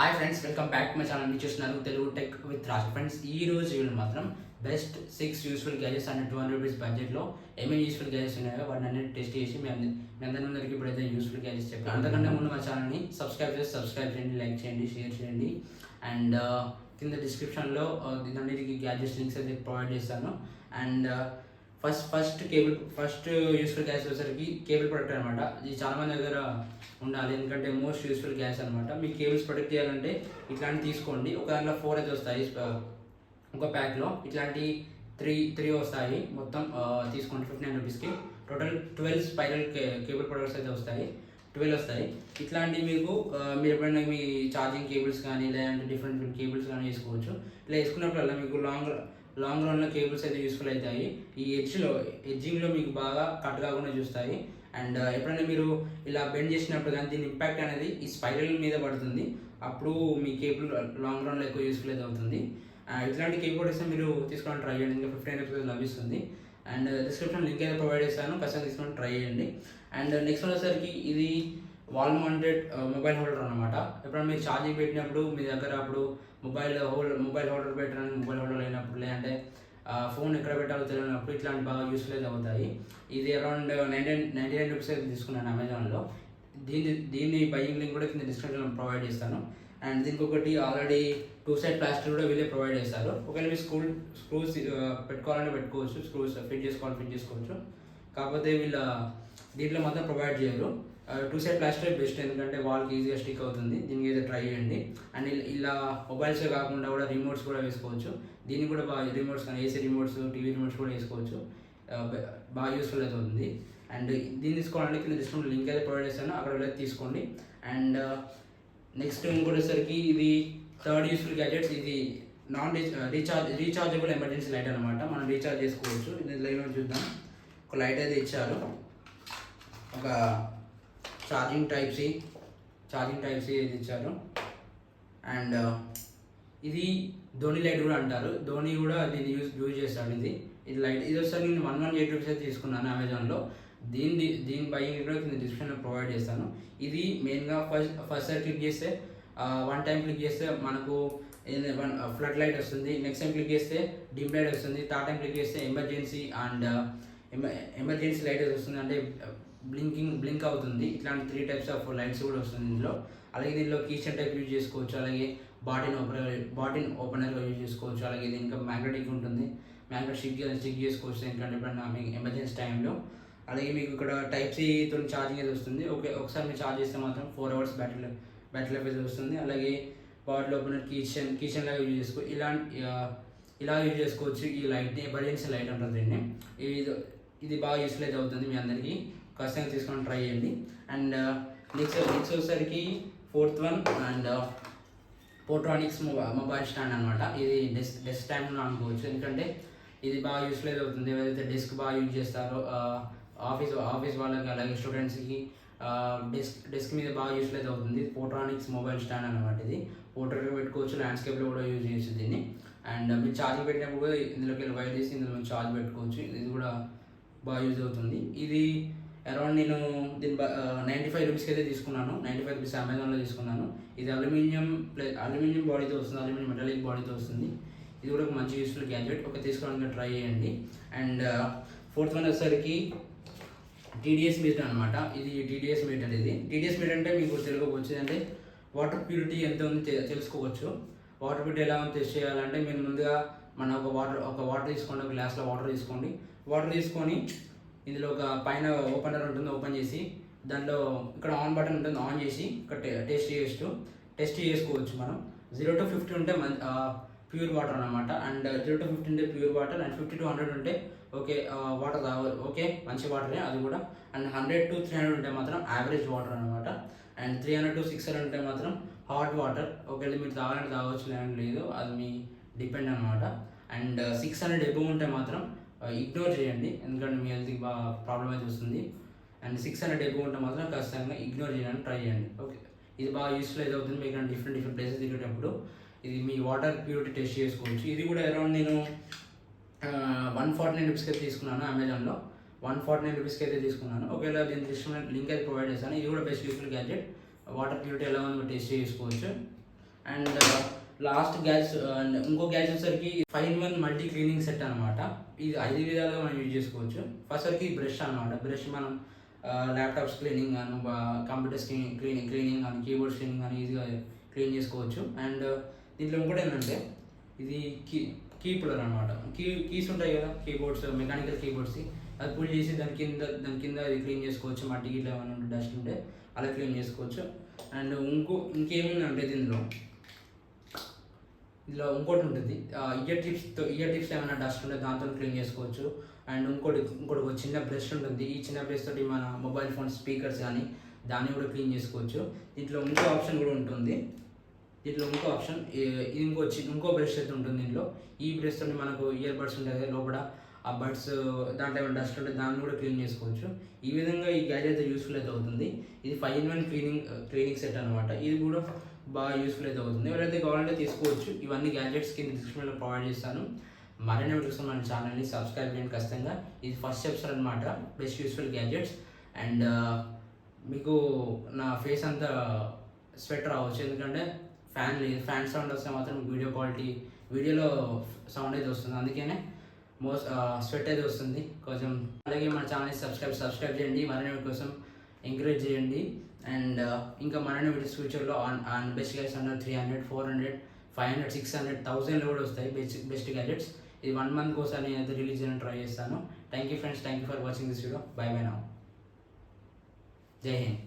Hi friends, welcome back to my channel. మీరు చూస్తున్నారు Telugu tech with Raj. Friends, ఈ రోజు వీళ్ళు మాత్రం best 6 useful gadgets and 200 rupees బడ్జెట్లో ఏమేమి యూస్ఫుల్ గ్యాజెట్స్ ఉన్నాయో వాటిని అన్ని టెస్ట్ చేసి మీ అందరికీ ఇప్పుడైతే యూస్ఫుల్ గ్యాజెట్స్ చెప్పాను. అంతకంటే ముందు మా ఛానల్ని సబ్స్క్రైబ్ చేయండి, లైక్ చేయండి, షేర్ చేయండి. అండ్ కింద డిస్క్రిప్షన్లో దీనికి గ్యాజెట్స్ లింక్స్ అయితే ప్రొవైడ్ చేస్తాను. అండ్ ఫస్ట్ యూస్ఫుల్ గ్యాస్ వచ్చేసరికి కేబుల్ ప్రొటెక్టర్ అనమాట. ఇది చాలా మంది దగ్గర ఉండాలి, ఎందుకంటే మోస్ట్ యూస్ఫుల్ గ్యాస్ అనమాట. మీ కేబుల్స్ ప్రొటెక్ట్ చేయాలంటే ఇట్లాంటి తీసుకోండి. ఒక దాంట్లో 4 అయితే వస్తాయి, ఒక ప్యాక్లో ఇట్లాంటి త్రీ వస్తాయి. మొత్తం తీసుకోండి 59 రూపీస్కి. టోటల్ 12 స్పైరల్ కేబుల్ ప్రొటెక్టర్స్ అయితే వస్తాయి, 12 వస్తాయి. ఇట్లాంటి మీకు మీరు ఎప్పుడైనా మీ ఛార్జింగ్ కేబుల్స్ కానీ లేదంటే డిఫరెంట్ కేబుల్స్ కానీ వేసుకోవచ్చు. ఇలా వేసుకున్నప్పుడల్లా మీకు లాంగ్ రన్లో కేబుల్స్ అయితే యూస్ఫుల్ అవుతాయి. ఈ ఎడ్జింగ్లో మీకు బాగా కట్ కాకుండా చూస్తాయి. అండ్ ఎప్పుడైనా మీరు ఇలా బెండ్ చేసినప్పుడు కానీ దీని ఇంపాక్ట్ అనేది ఈ స్పైరల్ మీద పడుతుంది, అప్పుడు మీ కేబుల్ లాంగ్ రన్లో ఎక్కువ యూస్ఫుల్ అయితే అవుతుంది. ఇట్లాంటి కేబుల్ వస్తే మీరు తీసుకోవడానికి ట్రై చేయండి, ఇంకా 15 రూపీస్ లభిస్తుంది. అండ్ డిస్క్రిప్షన్ లింక్ అయితే ప్రొవైడ్ చేస్తాను, ఖచ్చితంగా తీసుకొని ట్రై చేయండి. అండ్ నెక్స్ట్ వచ్చేసరికి ఇది వాల్ మౌంటెడ్ మొబైల్ హోల్డర్ అనమాట. ఎప్పుడైనా మీరు ఛార్జింగ్ పెట్టినప్పుడు మీ దగ్గర అప్పుడు మొబైల్ హోల్డర్ పెట్టడానికి మొబైల్ హోల్డర్ అయినప్పుడు, లేదంటే ఫోన్ ఎక్కడ పెట్టాలో తెలియనప్పుడు ఇట్లాంటి బాగా యూస్ఫుల్ అయితే అవుతాయి. ఇది అరౌండ్ 99 రూపీస్ అయితే తీసుకున్నాను అమెజాన్లో. దీన్ని బయింగ్ లింక్ కూడా కింద డిస్క్రిప్షన్లో ప్రొవైడ్ చేస్తాను. అండ్ దీనికి ఒకటి ఆల్రెడీ 2 సైడ్ ప్లాస్టర్ కూడా వీళ్ళే ప్రొవైడ్ చేస్తారు. ఒకవేళ మీరు స్క్రూస్ పెట్టుకోవాలంటే పెట్టుకోవచ్చు, స్క్రూస్ ఫిట్ చేసుకోవచ్చు. కాకపోతే దీంట్లో మాత్రం ప్రొవైడ్ చేయరు. 2 సైడ్ ప్లాస్టర్ బెస్ట్, ఎందుకంటే వాళ్ళకి ఈజీగా స్టిక్ అవుతుంది. దీనికి అయితే ట్రై చేయండి. అండ్ ఇలా మొబైల్స్ కాకుండా కూడా రిమోట్స్ కూడా వేసుకోవచ్చు. దీన్ని కూడా బాగా రిమోట్స్ కానీ ఏసీ రిమోట్స్, టీవీ రిమోట్స్ కూడా వేసుకోవచ్చు. బాగా యూస్ఫుల్ అయితే ఉంది. అండ్ దీన్ని తీసుకోవాలంటే కింద డిస్క్రిప్షన్ లింక్ అయితే ప్రొవైడ్ చేస్తాను, అక్కడ వెళ్ళి తీసుకోండి. అండ్ నెక్స్ట్ ఇంకోటేసరికి ఇది థర్డ్ యూస్ఫుల్ గ్యాజెట్స్. ఇది రీఛార్జబుల్ ఎమర్జెన్సీ లైట్ అనమాట. మనం రీఛార్జ్ చేసుకోవచ్చు. ఇది లైవ్ చూద్దాం. ఒక లైట్ అయితే ఇచ్చారు, ఒక ఛార్జింగ్ టైప్ సి ఇది ఇచ్చారు. అండ్ ఇది ధోని లైట్ కూడా అంటారు, ధోని కూడా దీన్ని యూజ్ చేస్తాడు. ఇది లైట్. ఇది వచ్చేసరికి నేను 118 రూపీస్ అయితే తీసుకున్నాను అమెజాన్లో. దీని బయింగ్ కూడా కింద డిస్క్రిప్షన్లో ప్రొవైడ్ చేస్తాను. ఇది మెయిన్గా ఫస్ట్ సారి క్లిక్ చేస్తే 1 టైం క్లిక్ చేస్తే మనకు ఫ్లడ్ లైట్ వస్తుంది. నెక్స్ట్ టైం క్లిక్ చేస్తే డిమ్ లైట్ వస్తుంది. థర్డ్ టైం క్లిక్ చేస్తే ఎమర్జెన్సీ లైట్ వస్తుంది, అంటే బ్లింక్ అవుతుంది. ఇట్లాంటి 3 టైప్స్ ఆఫ్ లైట్స్ కూడా వస్తుంది ఇందులో. అలాగే దీనిలో కీచైన్ టైప్ యూజ్ చేసుకోవచ్చు, అలాగే బాటిన్ ఓపెనర్గా యూజ్ చేసుకోవచ్చు. అలాగే దీనికి మ్యాగ్నెటిక్ ఉంటుంది, మ్యాగ్నెట్ స్టిక్ చేసుకోవచ్చు ఎందుకంటే ఎప్పుడైనా మీకు ఎమర్జెన్సీ టైంలో. అలాగే మీకు ఇక్కడ టైప్ సితో ఛార్జింగ్ అయితే వస్తుంది. ఒకసారి మీరు ఛార్జ్ చేస్తే మాత్రం 4 అవర్స్ బ్యాటరీ లైఫ్ అయితే వస్తుంది. అలాగే బాటిల్ ఓపెనర్ కీచైన్ లాగా యూజ్ చేసుకోవచ్చు. ఇలా యూజ్ చేసుకోవచ్చు. ఈ లైట్ని ఎమర్జెన్సీ లైట్ అంటారు దీన్ని. ఇది బాగా యూస్ఫుల్ అయితే అవుతుంది మీ అందరికీ, ఖచ్చితంగా తీసుకొని ట్రై చేయండి. అండ్ నెక్స్ట్ వచ్చేసరికి 4th one and Portronics mobile stand అనమాట. ఇది డెస్క్ స్టాండ్ అనుకోవచ్చు, ఎందుకంటే ఇది బాగా యూస్ఫుల్ అయితే అవుతుంది. ఏదైతే డెస్క్ బాగా యూజ్ చేస్తారో ఆఫీస్ వాళ్ళకి, అలాగే స్టూడెంట్స్కి డెస్క్ మీద బాగా యూస్ఫుల్ అయితే అవుతుంది. పోట్రానిక్స్ మొబైల్ స్టాండ్ అనమాట. ఇది పోర్ట్రేట్లో పెట్టుకోవచ్చు, ల్యాండ్స్కేప్లో కూడా యూజ్ చేయొచ్చు దీన్ని. అండ్ మీరు ఛార్జింగ్ పెట్టినప్పుడు కూడా ఇందులోకి వెళ్ళి వైర్ చేసి ఇందులో ఛార్జ్ పెట్టుకోవచ్చు. ఇది కూడా బాగా యూజ్ అవుతుంది. ఇది అరౌండ్ నేను దీని 95 రూపీస్కి అయితే తీసుకున్నాను. 95 రూపీస్ అమెజాన్లో తీసుకున్నాను. ఇది అల్యూమినియం బాడీతో వస్తుంది, అల్యూమినియం మెటాలిక్ బాడీతో వస్తుంది. ఇది కూడా ఒక మంచి యూస్ఫుల్ గ్యాడ్జెట్, తీసుకోవడానికి ట్రై చేయండి. అండ్ 4th వన్ వచ్చేసరికి టీడీఎస్ మీటర్ అనమాట. ఇది టీడీఎస్ మీటర్. టీడీఎస్ మీటర్ అంటే మీకు తెలుగు వచ్చిందంటే వాటర్ ప్యూరిటీ ఎంత ఉంది తెలుసుకోవచ్చు. వాటర్ ప్యూరిటీ ఎలా ఉంది టెస్ట్ చేయాలంటే మీరు ముందుగా ఒక వాటర్ తీసుకోండి, ఒక గ్లాస్లో వాటర్ తీసుకొని ఇందులో ఒక పైన ఓపెనర్ ఉంటుంది, ఓపెన్ చేసి దాంట్లో ఇక్కడ ఆన్ బటన్ ఉంటుంది, ఆన్ చేసి ఇక్కడ టెస్ట్ చేసుకోవచ్చు. మనం 0 to 50 ఉంటే ప్యూర్ వాటర్ అనమాట. అండ్ 0 to 50 ఉంటే ప్యూర్ వాటర్, అండ్ 50 to 100 ఉంటే వాటర్ ఓకే మంచి వాటరే అది కూడా. అండ్ 100 to 300 ఉంటే మాత్రం యావరేజ్ వాటర్ అనమాట. అండ్ 300 to 600 ఉంటే మాత్రం హాట్ వాటర్. ఒకవేళ మీరు తాగాలంటే తాగవచ్చు, లేదంటే లేదు, అది మీ డిపెండ్ అనమాట. అండ్ 600 ఎబోవ్ ఉంటే మాత్రం ఇగ్నోర్ చేయండి, ఎందుకంటే మీ హెల్త్కి బాగా ప్రాబ్లం అయితే వస్తుంది. అండ్ 600 ఎబోవ్ ఉంటే మాత్రం ఖచ్చితంగా ఇగ్నోర్ చేయడానికి ట్రై చేయండి. ఓకే, ఇది బాగా యూస్ఫుల్ అయితే అవుతుంది మీకు డిఫరెంట్ ప్లేసెస్ దిగేటప్పుడు. ఇది మీ వాటర్ ప్యూరిటీ టెస్ట్ చేసుకోవచ్చు. ఇది కూడా అరౌండ్ నేను 149 రూపీస్కి అయితే తీసుకున్నాను అమెజాన్లో. 149 రూపీస్కి అయితే తీసుకున్నాను. ఒకవేళ దీని లింక్ అయితే ప్రొవైడ్ చేస్తాను. ఇది కూడా best useful gadget. Water purity ఎలా ఉందో టెస్ట్ చేసుకోవచ్చు. అండ్ లాస్ట్ గ్యాస్ అండ్ ఇంకో గ్యాస్ వచ్చేసరికి 5-in-1 మల్టీ క్లీనింగ్ సెట్ అనమాట. ఇది 5 విధాలుగా మనం యూజ్ చేసుకోవచ్చు. ఫస్ట్ వరకు బ్రష్ అనమాట. బ్రష్ మనం ల్యాప్టాప్స్ క్లీనింగ్ కానీ, కంప్యూటర్స్ క్లీనింగ్ కానీ, కీబోర్డ్స్ క్లీనింగ్ కానీ ఈజీగా క్లీన్ చేసుకోవచ్చు. అండ్ దీంట్లో ఇంకోటి ఏంటంటే ఇది కీ పుల్లర్ అనమాట. కీస్ ఉంటాయి కదా, కీబోర్డ్స్, మెకానికల్ కీబోర్డ్స్, అది పుల్ చేసి దాని కింద ఇది క్లీన్ చేసుకోవచ్చు. మట్టి గిట్ల ఏమైనా ఉంటే, డస్ట్ ఉంటే అలా క్లీన్ చేసుకోవచ్చు. అండ్ ఇంకేముందంటే దీనిలో ఇంకోటి ఉంటుంది, ఇయర్ టిప్స్ ఏమైనా డస్ట్ ఉంటే దాంతో క్లీన్ చేసుకోవచ్చు. అండ్ ఇంకోటి ఒక చిన్న బ్రష్ ఉంటుంది. ఈ చిన్న బ్రష్ తోటి మన మొబైల్ ఫోన్ స్పీకర్స్ కానీ దాన్ని కూడా క్లీన్ చేసుకోవచ్చు. దీంట్లో ఇంకో ఆప్షన్ కూడా ఉంటుంది. ఇంకో బ్రష్ అయితే ఉంటుంది దీంట్లో. ఈ బ్రష్ తోటి మనకు ఇయర్ బడ్స్ ఉంటుంది లోపల, ఆ బడ్స్ దాంట్లో ఏమైనా డస్ట్ ఉంటే దాన్ని కూడా క్లీన్ చేసుకోవచ్చు. ఈ విధంగా ఈ గ్యాజెట్ అయితే యూస్ఫుల్ అయితే అవుతుంది. ఇది 5-in-1 క్లీనింగ్ సెట్ అనమాట. ఇది కూడా బాగా యూస్ఫుల్ అయితే అవుతుంది. ఎవరైతే కావాలంటే తీసుకోవచ్చు. ఇవన్నీ గ్యాజెట్స్ కింద డిస్క్రిప్షన్లో ప్రొవైడ్ చేస్తాను. మరిన్ని వీడియోస్ మన ఛానల్ని సబ్స్క్రైబ్ చేయండి ఖచ్చితంగా. ఇది ఫస్ట్ ఎపిసోడ్ అనమాట, బెస్ట్ యూస్ఫుల్ గ్యాజెట్స్. అండ్ మీకు నా ఫేస్ అంతా స్వెట్ రావచ్చు, ఎందుకంటే ఫ్యాన్ సౌండ్ వస్తే మాత్రం వీడియోలో సౌండ్ అయితే వస్తుంది. అందుకనే స్వెట్ అయితే వస్తుంది కొంచెం. అలాగే మన ఛానల్ని సబ్స్క్రైబ్ చేయండి. మరిన్ని కోసం ఎంకరేజ్ చేయండి. అండ్ ఇంకా మరిన్ని వీడియోస్ ఫ్యూచర్లో బెస్ట్ గ్యాజెట్స్ అండర్ 300, 400, 500, 600, 1000 కూడా వస్తాయి బెస్ట్ గ్యాజెట్స్. ఇది 1 month కోసం నేను అయితే రిలీజ్ చేయడానికి ట్రై చేస్తాను. Thank you friends, thank you for watching this video. By now. జై హింద్.